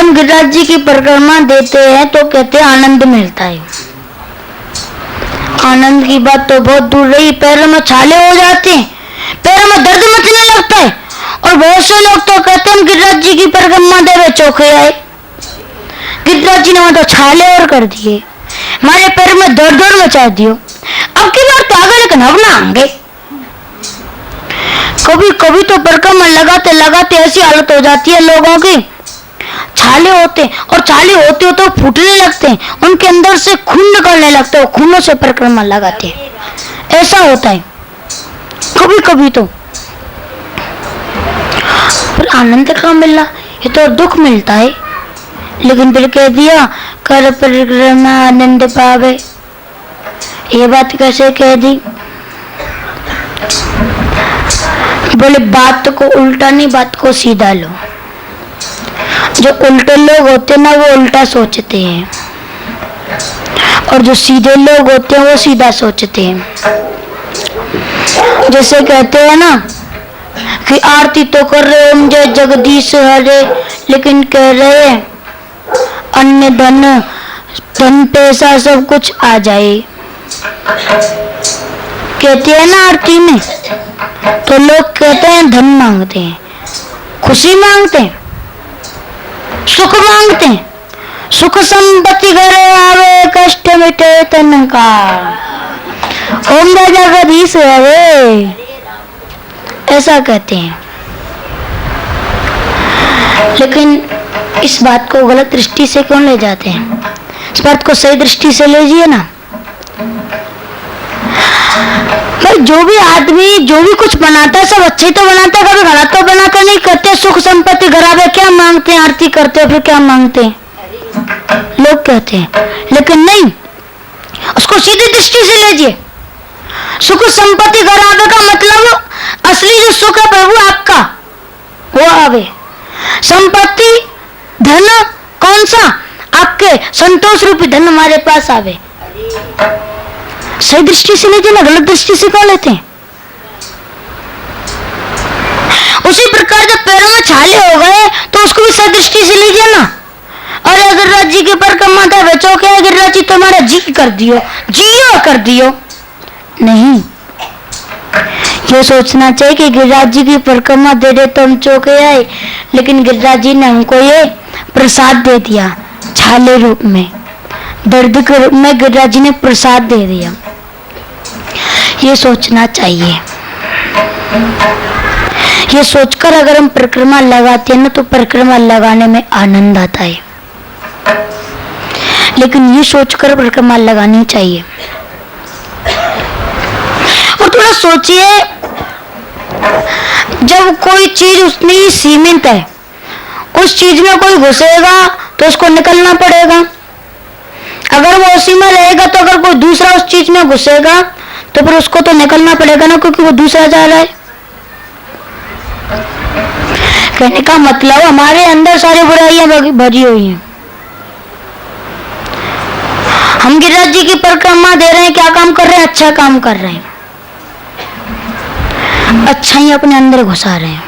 हम गिरिराज जी की परिक्रमा देते हैं तो कहते हैं आनंद मिलता है। आनंद की बात तो बहुत दूर रही, पैरों में छाले हो जाते हैं, पैरों में दर्द मचने लगता है। और बहुत से लोग तो कहते हैं हम गिरिराज जी की परिक्रमा देवे चौके आए, गिरिराज जी ने तो छाले और कर दिए, हमारे पैर में दर्द और मचा दियो। अब की बार तो आगे लेकिन अब ना आएंगे। कभी कभी तो परिक्रमा लगाते लगाते ऐसी हालत हो जाती है लोगों की, छाले होते और छाले होते तो फूटने लगते हैं, उनके अंदर से खून निकलने लगता है, खूनों से परिक्रमा लगाते हैं, ऐसा होता है कभी कभी तो। पर आनंद कहाँ मिला, ये तो दुख मिलता है। लेकिन फिर कह दिया कर परिक्रमा आनंद पावे, ये बात कैसे कह दी? बोले बात को उल्टा नहीं, बात को सीधा लो। जो उल्टे लोग होते हैं ना वो उल्टा सोचते हैं, और जो सीधे लोग होते हैं वो सीधा सोचते हैं। जैसे कहते हैं ना कि आरती तो कर रहे हम जय जगदीश हरे, लेकिन कह रहे अन्य धन धन पैसा सब कुछ आ जाए, कहते हैं ना आरती में। तो लोग कहते हैं धन मांगते हैं, खुशी मांगते हैं, सुख मांगते हैं, सुख संपत्ति घरे आवे कष्ट मिटे तन का, ओम जय जगदीश हरे, ऐसा कहते हैं। लेकिन इस बात को गलत दृष्टि से क्यों ले जाते हैं? इस बात को सही दृष्टि से लीजिए ना। भाई जो भी आदमी जो भी कुछ बनाता है सब अच्छे तो बनाता है, कभी गलत तो बनाकर नहीं करते। सुख संपत्ति घरावे क्या मांगते हैं, आरती करते हैं, फिर क्या मांगते हैं लोग कहते हैं। लेकिन नहीं, उसको सीधी दृष्टि से लीजिए। सुख संपत्ति घरावे का मतलब असली जो सुख है प्रभु आपका वो आवे। संपत्ति धन कौन सा? आपके संतोष रूपी धन हमारे पास आवे। सही दृष्टि से लीजिए ना, गलत दृष्टि से क्यों लेते हैं? उसी प्रकार जब पैरों में छाले हो गए तो उसको भी सही दृष्टि से लीजिए ना। अरे गिरिराज जी के परिक्रमा था बच्चों, क्या गिरिराज जी तुम्हारा जी कर दियो, जियो कर दियो। नहीं, ये सोचना चाहिए कि गिरिराज जी की परिक्रमा दे दे तो हम चौके आए, लेकिन गिरिराज जी ने हमको ये प्रसाद दे दिया छाले रूप में, दर्द के रूप में गिरिराज जी ने प्रसाद दे दिया। ये सोचना चाहिए। ये सोचकर अगर हम परिक्रमा लगाते हैं ना तो परिक्रमा लगाने में आनंद आता है। लेकिन ये सोचकर परिक्रमा लगानी चाहिए। और थोड़ा सोचिए, जब कोई चीज उतनी सीमित है, उस चीज में कोई घुसेगा तो उसको निकलना पड़ेगा। अगर वो उसी में रहेगा तो अगर कोई दूसरा उस चीज में घुसेगा तो फिर उसको तो निकलना पड़ेगा ना, क्योंकि वो दूसरा जा रहा है। कहने का मतलब हमारे अंदर सारी बुराइयां भरी हुई हैं। हम गिरिराज जी की परिक्रमा दे रहे हैं, क्या काम कर रहे हैं? अच्छा काम कर रहे हैं, अच्छा ही अपने अंदर घुसा रहे हैं।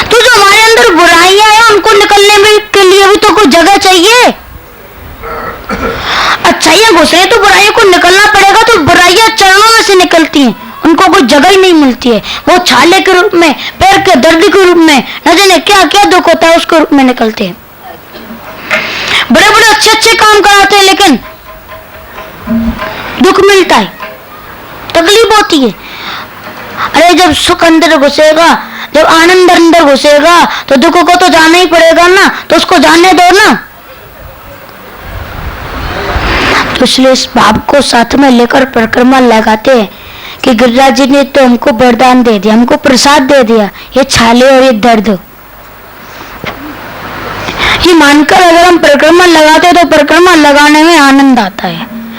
तो जो हमारे अंदर बुराइयां हैं उनको निकलने में के लिए भी तो कोई जगह चाहिए। अच्छाइयां घुसे तो बुराइयों को निकलना पड़ेगा, तो बुराइयां चरणों में से निकलती हैं, उनको कोई जगह ही नहीं मिलती है। वो छाले के रूप में, पैर के दर्द के रूप में, न जाने क्या क्या दुख होता है उसके रूप में निकलते हैं। बड़े बड़े अच्छे अच्छे काम कराते हैं लेकिन दुख मिलता है, तकलीफ होती है। अरे जब सुख अंदर घुसेगा, जब आनंद अंदर घुसेगा तो दुख को तो जाना ही पड़ेगा ना, तो उसको जाने दो ना। तो इसलिए इस भाव को साथ में लेकर परिक्रमा लगाते हैं कि गिरिराज जी ने तो हमको वरदान दे दिया, हमको प्रसाद दे दिया, ये छाले और ये दर्द। ये मानकर अगर हम परिक्रमा लगाते हैं तो परिक्रमा लगाने में आनंद आता है।